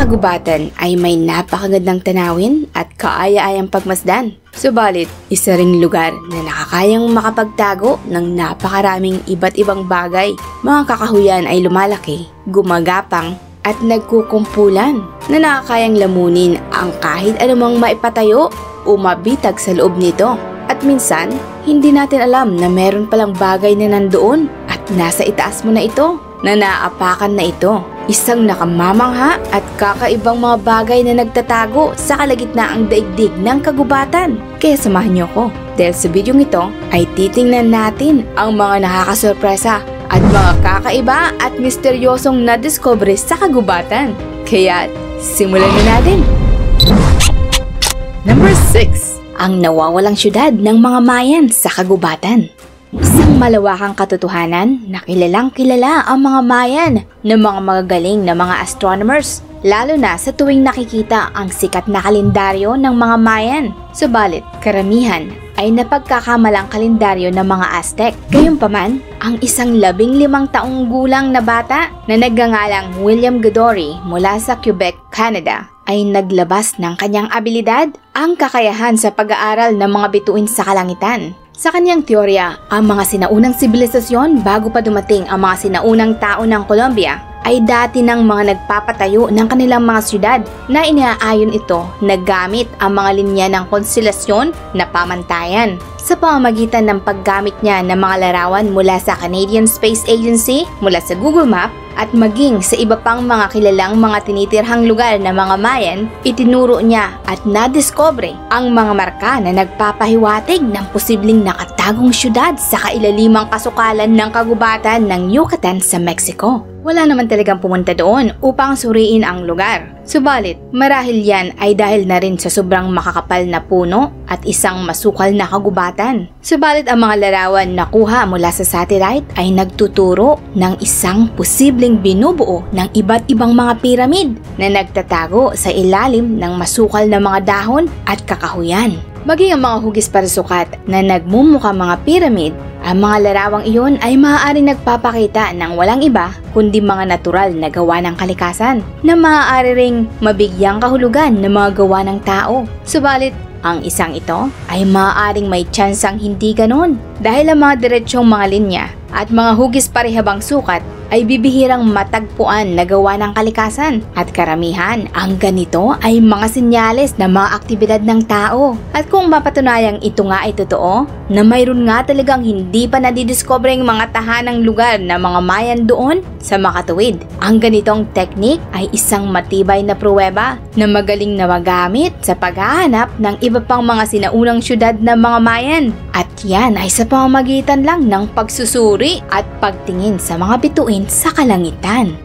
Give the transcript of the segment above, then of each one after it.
kagubatan ay may napakagandang tanawin at kaaya-ayang pagmasdan. Subalit, isa ring lugar na nakakayang makapagtago ng napakaraming iba't ibang bagay. Mga kakahuyan ay lumalaki, gumagapang at nagkukumpulan na nakakayang lamunin ang kahit anumang maipatayo o mabitag sa loob nito. At minsan, hindi natin alam na meron palang bagay na nandoon at nasa itaas mo na ito, na naaapakan na ito. Isang nakamamangha at kakaibang mga bagay na nagtatago sa kalagitnaang daigdig ng kagubatan. Kaya samahan niyo ko dahil sa videong ito ay titingnan natin ang mga nakakasurpresa at mga kakaiba at misteryosong nadiscovery sa kagubatan. Kaya simulan na natin! Number 6. Ang nawawalang syudad ng mga Mayan sa kagubatan. Isang malawakang katotohanan na kilalang kilala ang mga Mayan ng mga magagaling na mga astronomers, lalo na sa tuwing nakikita ang sikat na kalendaryo ng mga Mayan. Subalit, karamihan ay napagkakamalang kalendaryo ng mga Aztec. Gayunpaman, ang isang 15 taong gulang na bata na nagngangalang William Godory mula sa Quebec, Canada, ay naglabas ng kanyang abilidad, ang kakayahan sa pag-aaral ng mga bituin sa kalangitan. Sa kanyang teorya, ang mga sinaunang sibilisasyon bago pa dumating ang mga sinaunang tao ng Colombia ay dati ng mga nagpapatayo ng kanilang mga syudad na inaayon ito na gamit ang mga linya ng konstelasyon na pamantayan. Sa pamamagitan ng paggamit niya ng mga larawan mula sa Canadian Space Agency, mula sa Google Map, at maging sa iba pang mga kilalang mga tinitirhang lugar ng mga Mayan, itinuro niya at nadiscovery ang mga marka na nagpapahiwatig ng posibleng nakatagong syudad sa kailalimang kasukalan ng kagubatan ng Yucatan sa Mexico. Wala naman talagang pumunta doon upang suriin ang lugar. Subalit, marahil yan ay dahil na rin sa sobrang makakapal na puno at isang masukal na kagubatan. Subalit ang mga larawan na kuha mula sa satellite ay nagtuturo ng isang posibleng binubuo ng iba't ibang mga piramid na nagtatago sa ilalim ng masukal na mga dahon at kakahuyan. Maging ang mga hugis para sukat na nagmumukha mga piramid, ang mga larawang iyon ay maaaring nagpapakita ng walang iba kundi mga natural na gawa ng kalikasan na maaari ring mabigyang kahulugan ng mga gawa ng tao. Subalit, ang isang ito ay maaaring may tsansang hindi ganon dahil ang mga diretsyong mga linya at mga hugis parehabang sukat ay bibihirang matagpuan na gawa ng kalikasan at karamihan ang ganito ay mga senyales ng mga aktibidad ng tao. At kung mapatunayang ito nga ay totoo, na mayroon nga talagang hindi pa nadidiscovereng mga tahanang lugar na mga Mayan doon sa makatuwid, ang ganitong teknik ay isang matibay na pruweba na magaling na magamit sa paghahanap ng iba pang mga sinaunang syudad ng mga Mayan. At yan ay sa pamamagitan lang ng pagsusuri at pagtingin sa mga bituin sa kalangitan.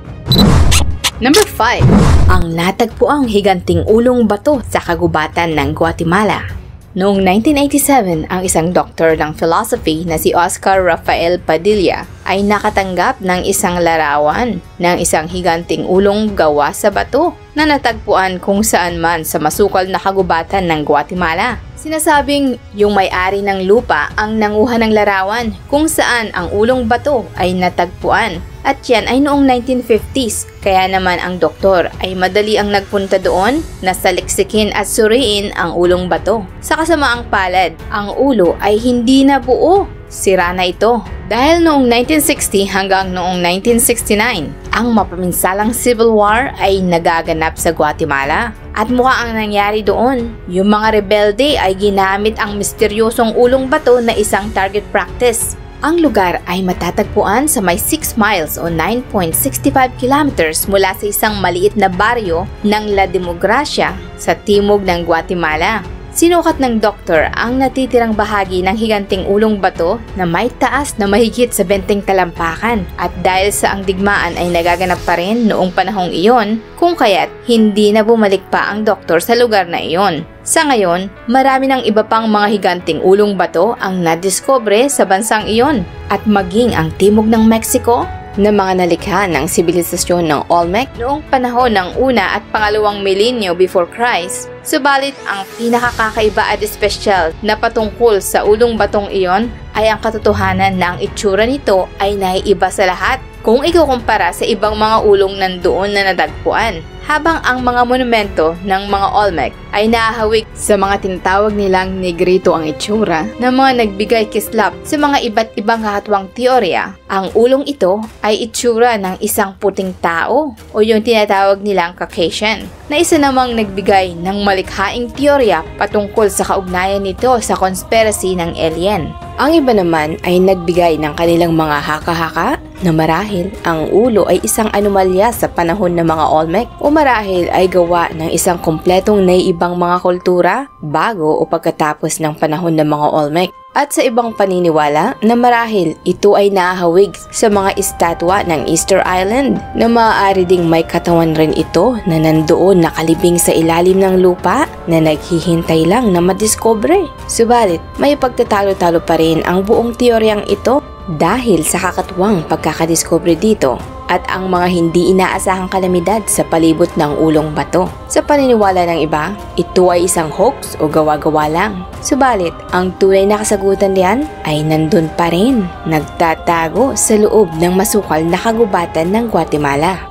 Number 5. Ang natagpuang higanting ulong bato sa kagubatan ng Guatemala. Noong 1987, ang isang doktor ng philosophy na si Oscar Rafael Padilla ay nakatanggap ng isang larawan ng isang higanting ulong gawa sa bato na natagpuan kung saan man sa masukal na kagubatan ng Guatemala. Sinasabing yung may-ari ng lupa ang nanguha ng larawan kung saan ang ulong bato ay natagpuan. At yan ay noong 1950s, kaya naman ang doktor ay madali ang nagpunta doon na saliksikin at suriin ang ulong bato. Sa kasamaang palad, ang ulo ay hindi na buo. Sira na ito. Dahil noong 1960 hanggang noong 1969, ang mapaminsalang civil war ay nagaganap sa Guatemala. At mukha ang nangyari doon, yung mga rebelde ay ginamit ang misteryosong ulong bato na isang target practice. Ang lugar ay matatagpuan sa may 6 miles o 9.65 kilometers mula sa isang maliit na baryo ng La Democracia sa timog ng Guatemala. Sinukat ng doktor ang natitirang bahagi ng higanting ulong bato na may taas na mahigit sa 20 talampakan at dahil sa ang digmaan ay nagaganap pa rin noong panahong iyon, kung kaya't hindi na bumalik pa ang doktor sa lugar na iyon. Sa ngayon, marami ng iba pang mga higanting ulong bato ang nadiscover sa bansang iyon at maging ang timog ng Mexico na mga nalikha ng sibilisasyon ng Olmec noong panahon ng una at pangalawang milenyo before Christ. Subalit ang pinakakakaiba at espesyal na patungkol sa ulong batong iyon ay ang katotohanan na ang itsura nito ay naiiba sa lahat kung ikukumpara sa ibang mga ulong nandoon na natagpuan. Habang ang mga monumento ng mga Olmec ay nahahawig sa mga tinatawag nilang negrito ang itsura ng mga nagbigay kislap sa mga iba't ibang kakatwang teorya, ang ulong ito ay itsura ng isang puting tao o yung tinatawag nilang Caucasian, na isa namang nagbigay ng malikhaing teorya patungkol sa kaugnayan nito sa conspiracy ng alien. Ang iba naman ay nagbigay ng kanilang mga haka-haka na marahil ang ulo ay isang anomalya sa panahon ng mga Olmec o marahil ay gawa ng isang kumpletong naiibang mga kultura bago o pagkatapos ng panahon ng mga Olmec. At sa ibang paniniwala na marahil ito ay nahahawig sa mga estatwa ng Easter Island na maaari ding may katawan rin ito na nandoon nakalibing sa ilalim ng lupa na naghihintay lang na madiscover. Subalit, may pagtatalo-talo pa rin ang buong teoryang ito dahil sa kakatwang pagkakadiscover dito at ang mga hindi inaasahang kalamidad sa palibot ng ulong bato. Sa paniniwala ng iba, ito ay isang hoax o gawa-gawa lang. Subalit, ang tunay na kasagutan diyan ay nandun pa rin, nagtatago sa loob ng masukal na kagubatan ng Guatemala.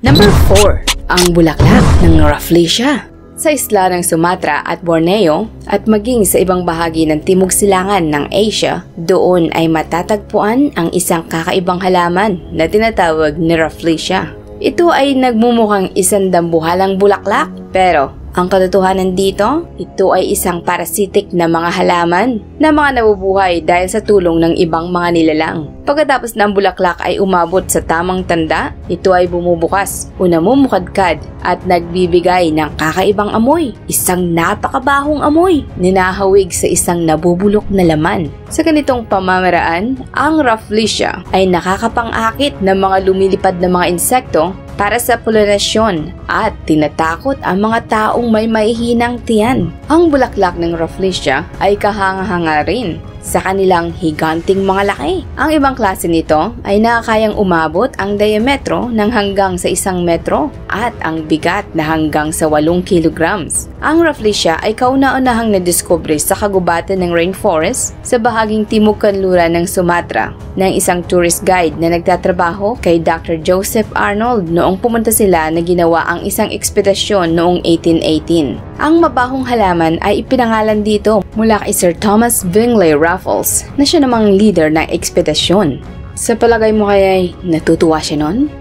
Number 4. Ang bulaklak ng Rafflesia. Sa isla ng Sumatra at Borneo at maging sa ibang bahagi ng timog silangan ng Asia, doon ay matatagpuan ang isang kakaibang halaman na tinatawag na Rafflesia. Ito ay nagmumukhang isang dambuhalang bulaklak, pero ang katotohanan dito, ito ay isang parasitic na mga halaman na mga nabubuhay dahil sa tulong ng ibang mga nilalang. Pagkatapos ng bulaklak ay umabot sa tamang tanda, ito ay bumubukas o namumukadkad at nagbibigay ng kakaibang amoy. Isang napakabahong amoy, ninahawig sa isang nabubulok na laman. Sa ganitong pamamaraan, ang Rafflesia ay nakakapang-akit ng mga lumilipad na mga insekto para sa pollination at tinatakot ang mga taong may mahihinang tiyan. Ang bulaklak ng Rafflesia ay kahanga-hanga rin sa kanilang higanting mga laki. Ang ibang klase nito ay nakakayang umabot ang diametro ng hanggang sa 1 metro at ang bigat na hanggang sa 8 kilograms. Ang Rafflesia ay kauna-unahang nadiskubre sa kagubatan ng rainforest sa bahaging timog kanluran ng Sumatra ng isang tourist guide na nagtatrabaho kay Dr. Joseph Arnold noong pumunta sila na ginawa ang isang ekspedisyon noong 1818. Ang mabahong halaman ay ipinangalan dito mula kay Sir Thomas Bingley Raffles na siya namang leader ng ekspedisyon. Sa palagay mo kaya'y natutuwa siya nun?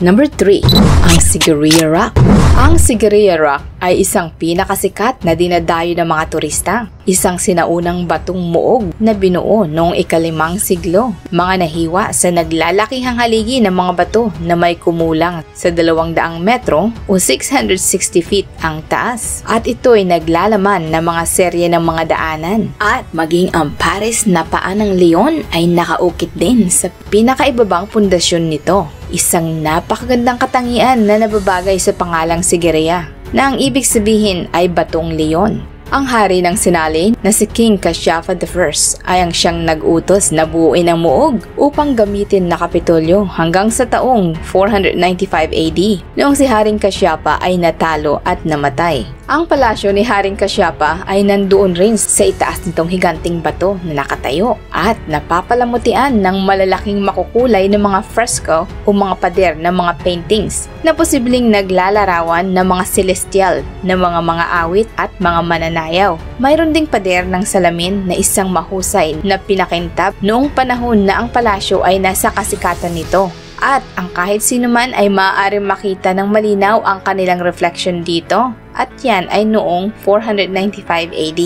Number 3. Ang Sigiriya Rock. Ang Sigiriya Rock ay isang pinakasikat na dinadayo ng mga turista. Isang sinaunang batong muog na binuo noong ika-5 siglo. Mga nahiwa sa naglalakihang haligi ng mga bato na may kumulang sa 200 metro o 660 feet ang taas. At ito ay naglalaman ng mga serye ng mga daanan. At maging ang pares na paa ng leon ay nakaukit din sa pinakaibabang pundasyon nito. Isang napakagandang katangian na nababagay sa pangalang Sigiriya, na ang ibig sabihin ay batong leon. Ang hari ng sinali na si King Kasyafa I ay ang siyang nag-utos na buuin ang muog upang gamitin na Kapitolyo hanggang sa taong 495 AD, noong si Haring Kasyafa ay natalo at namatay. Ang palasyo ni Haring Kasyafa ay nandoon rin sa itaas nitong higanting bato na nakatayo at napapalamutian ng malalaking makukulay ng mga fresco o mga pader ng mga paintings na posibleng naglalarawan ng mga celestial na mga awit at mga mananayaw. Mayroon ding pader ng salamin na isang mahusay na pinakintab noong panahon na ang palasyo ay nasa kasikatan nito. At ang kahit sino man ay maaaring makita ng malinaw ang kanilang reflection dito, at yan ay noong 495 AD.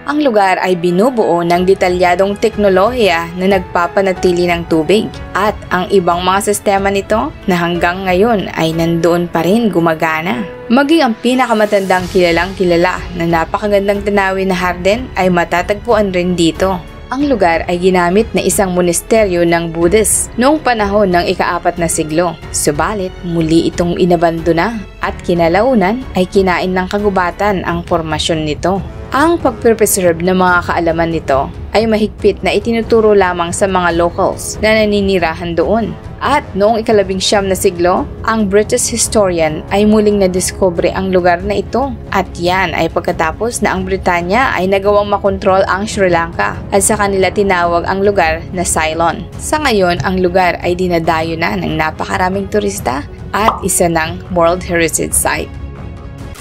Ang lugar ay binubuo ng detalyadong teknolohiya na nagpapanatili ng tubig, at ang ibang mga sistema nito na hanggang ngayon ay nandoon pa rin gumagana. Maging ang pinakamatandang kilalang-kilala na napakagandang tanawin na harden ay matatagpuan rin dito. Ang lugar ay ginamit na isang monasteryo ng Buddhist noong panahon ng ika-4 na siglo. Subalit, muli itong inabandona at kinalaunan ay kinain ng kagubatan ang formasyon nito. Ang pagpreserve ng mga kaalaman nito ay mahigpit na itinuturo lamang sa mga locals na naninirahan doon. At noong ika-19 na siglo, ang British historian ay muling nadiskubre ang lugar na ito. At yan ay pagkatapos na ang Britanya ay nagawang makontrol ang Sri Lanka at sa kanila tinawag ang lugar na Ceylon. Sa ngayon, ang lugar ay dinadayo na ng napakaraming turista at isa ng World Heritage Site.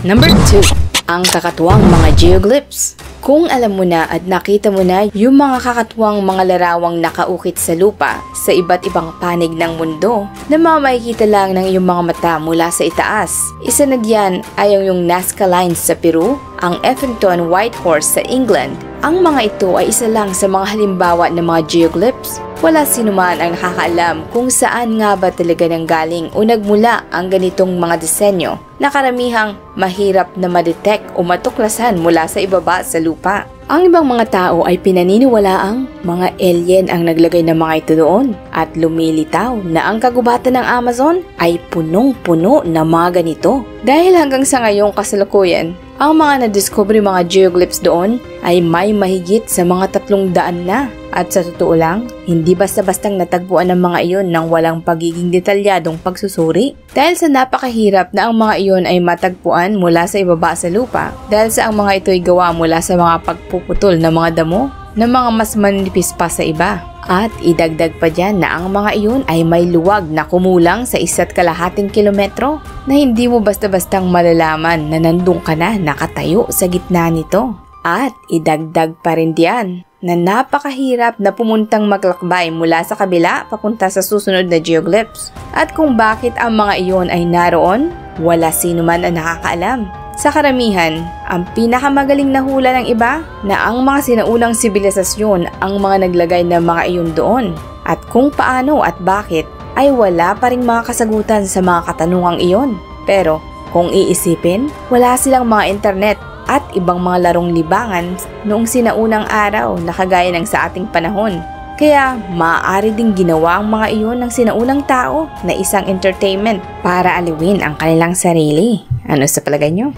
Number 2. Ang kakatuwang mga geoglyphs. Kung alam mo na at nakita mo na yung mga kakatuwang mga larawang nakaukit sa lupa sa iba't ibang panig ng mundo na makikita lang ng iyong mga mata mula sa itaas. Isa na diyan ay yung Nazca Lines sa Peru, ang Eppington White Horse sa England. Ang mga ito ay isa lang sa mga halimbawa ng mga geoglyphs. Wala sinuman ang nakakaalam kung saan nga ba talaga nanggaling o nagmula ang ganitong mga disenyo na karamihang mahirap na ma-detect o matuklasan mula sa ibaba sa lupa. Ang ibang mga tao ay pinaniniwalaang mga alien ang naglagay ng mga ito doon at lumilitaw na ang kagubatan ng Amazon ay punong-puno ng mga ganito. Dahil hanggang sa ngayong kasalukuyan, ang mga nadiskubre mga geoglyphs doon ay may mahigit sa mga 300 na. At sa totoo lang, hindi basta-bastang natagpuan ng mga iyon ng walang pagiging detalyadong pagsusuri. Dahil sa napakahirap na ang mga iyon ay matagpuan mula sa ibaba sa lupa, dahil sa ang mga ito ay gawa mula sa mga pagpuputol ng mga damo na mga mas manipis pa sa iba. At idagdag pa dyan na ang mga iyon ay may luwag na kumulang sa 1.5 kilometro na hindi mo basta-bastang malalaman na nandun ka na nakatayo sa gitna nito. At idagdag pa rin diyan na napakahirap na pumuntang maglakbay mula sa kabila papunta sa susunod na geoglyphs. At kung bakit ang mga iyon ay naroon, wala sino man ang nakakaalam. Sa karamihan, ang pinakamagaling na hula ng iba na ang mga sinaunang sibilisasyon ang mga naglagay ng mga iyon doon. At kung paano at bakit ay wala pa ring mga kasagutan sa mga katanungang iyon. Pero kung iisipin, wala silang mga internet at ibang mga larong libangan noong sinaunang araw na kagaya ng sa ating panahon. Kaya maaari ding ginawa ang mga iyon ng sinaunang tao na isang entertainment para aliwin ang kanilang sarili. Ano sa palagay nyo?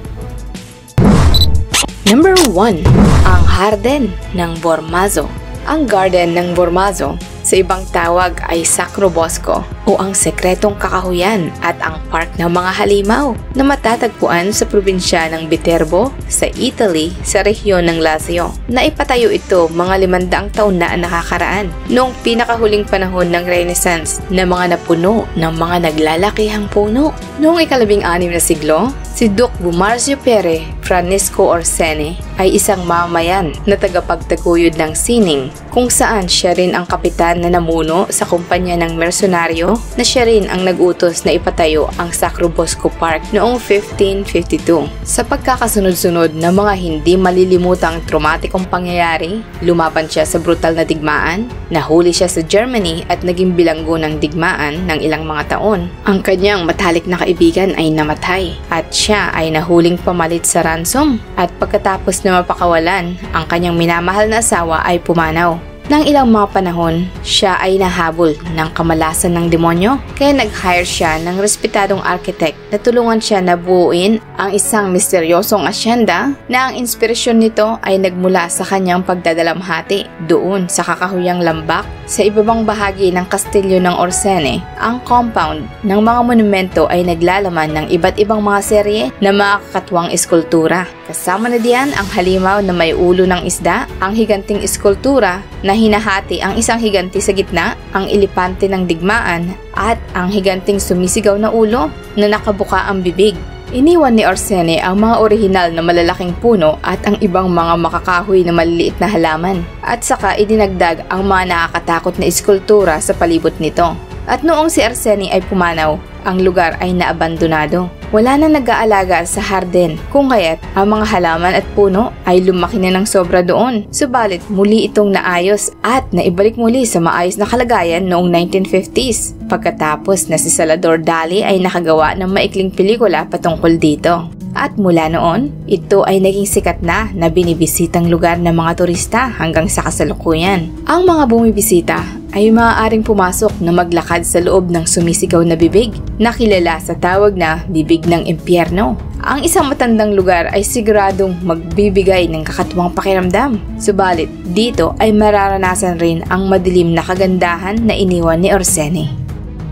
Number 1. Ang Harden ng Bormazo. Ang Garden ng Bormazo, sa ibang tawag ay Sacro Bosco o ang sekretong kakahuyan at ang park ng mga halimaw na matatagpuan sa probinsya ng Viterbo sa Italy sa rehiyon ng Lazio. Naipatayo ito mga 500 taon na nakakaraan noong pinakahuling panahon ng Renaissance na mga napuno ng mga naglalakihang puno. Noong ika-16 na siglo, si Duke Bumarcio Pere Francisco Orsene ay isang mamayan na tagapagtaguyod ng sining kung saan siya rin ang kapitan na namuno sa kumpanya ng mersenaryo na siya rin ang nag-utos na ipatayo ang Sacro Bosco Park noong 1552. Sa pagkakasunod-sunod ng mga hindi malilimutang traumatikong pangyayari, lumaban siya sa brutal na digmaan, nahuli siya sa Germany at naging bilanggo ng digmaan ng ilang mga taon. Ang kanyang matalik na kaibigan ay namatay at siya ay nahuling pamalit sa ransom at pagkatapos na mapakawalan, ang kanyang minamahal na asawa ay pumanaw. Nang ilang mga panahon, siya ay nahabol ng kamalasan ng demonyo kaya nag-hire siya ng respetadong architect na tulungan siya na buuin ang isang misteryosong asyenda na ang inspirasyon nito ay nagmula sa kanyang pagdadalamhati doon sa kakahuyang lambak sa ibabang bahagi ng kastilyo ng Orsene. Ang compound ng mga monumento ay naglalaman ng iba't ibang mga serye na mga kakatuwang eskultura. Kasama na diyan ang halimaw na may ulo ng isda, ang higanting eskultura na hinahati ang isang higanti sa gitna, ang elepante ng digmaan, at ang higanting sumisigaw na ulo na nakabuka ang bibig. Iniwan ni Orsene ang mga orihinal na malalaking puno at ang ibang mga makakahoy na maliliit na halaman, at saka idinagdag ang mga nakakatakot na eskultura sa palibot nito. At noong si Orsene ay pumanaw, ang lugar ay naabandonado. Wala na nag-aalaga sa harden, kung kaya't ang mga halaman at puno ay lumaki na ng sobra doon. Subalit muli itong naayos at naibalik muli sa maayos na kalagayan noong 1950s, pagkatapos na si Salvador Dali ay nakagawa ng maikling pelikula patungkol dito. At mula noon, ito ay naging sikat na binibisitang lugar ng mga turista hanggang sa kasalukuyan. Ang mga bumibisita ay maaaring pumasok na maglakad sa loob ng sumisigaw na bibig na kilala sa tawag na bibig ng impyerno. Ang isang matandang lugar ay siguradong magbibigay ng kakatuwang pakiramdam. Subalit, dito ay mararanasan rin ang madilim na kagandahan na iniwan ni Orsene.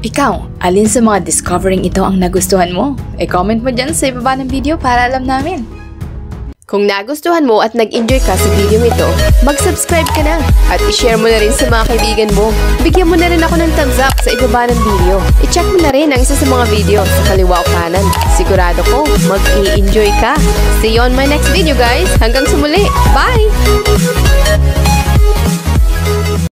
Ikaw, alin sa mga discovering ito ang nagustuhan mo? I-comment mo dyan sa ibaba ng video para alam namin. Kung nagustuhan mo at nag-enjoy ka sa video ito, mag-subscribe ka na at i-share mo na rin sa mga kaibigan mo. Bigyan mo na rin ako ng thumbs up sa ibaba ng video. I-check mo na rin ang isa sa mga video sa kaliwa o kanan. Sigurado ko mag-i-enjoy ka. See you on my next video guys. Hanggang sa muli. Bye!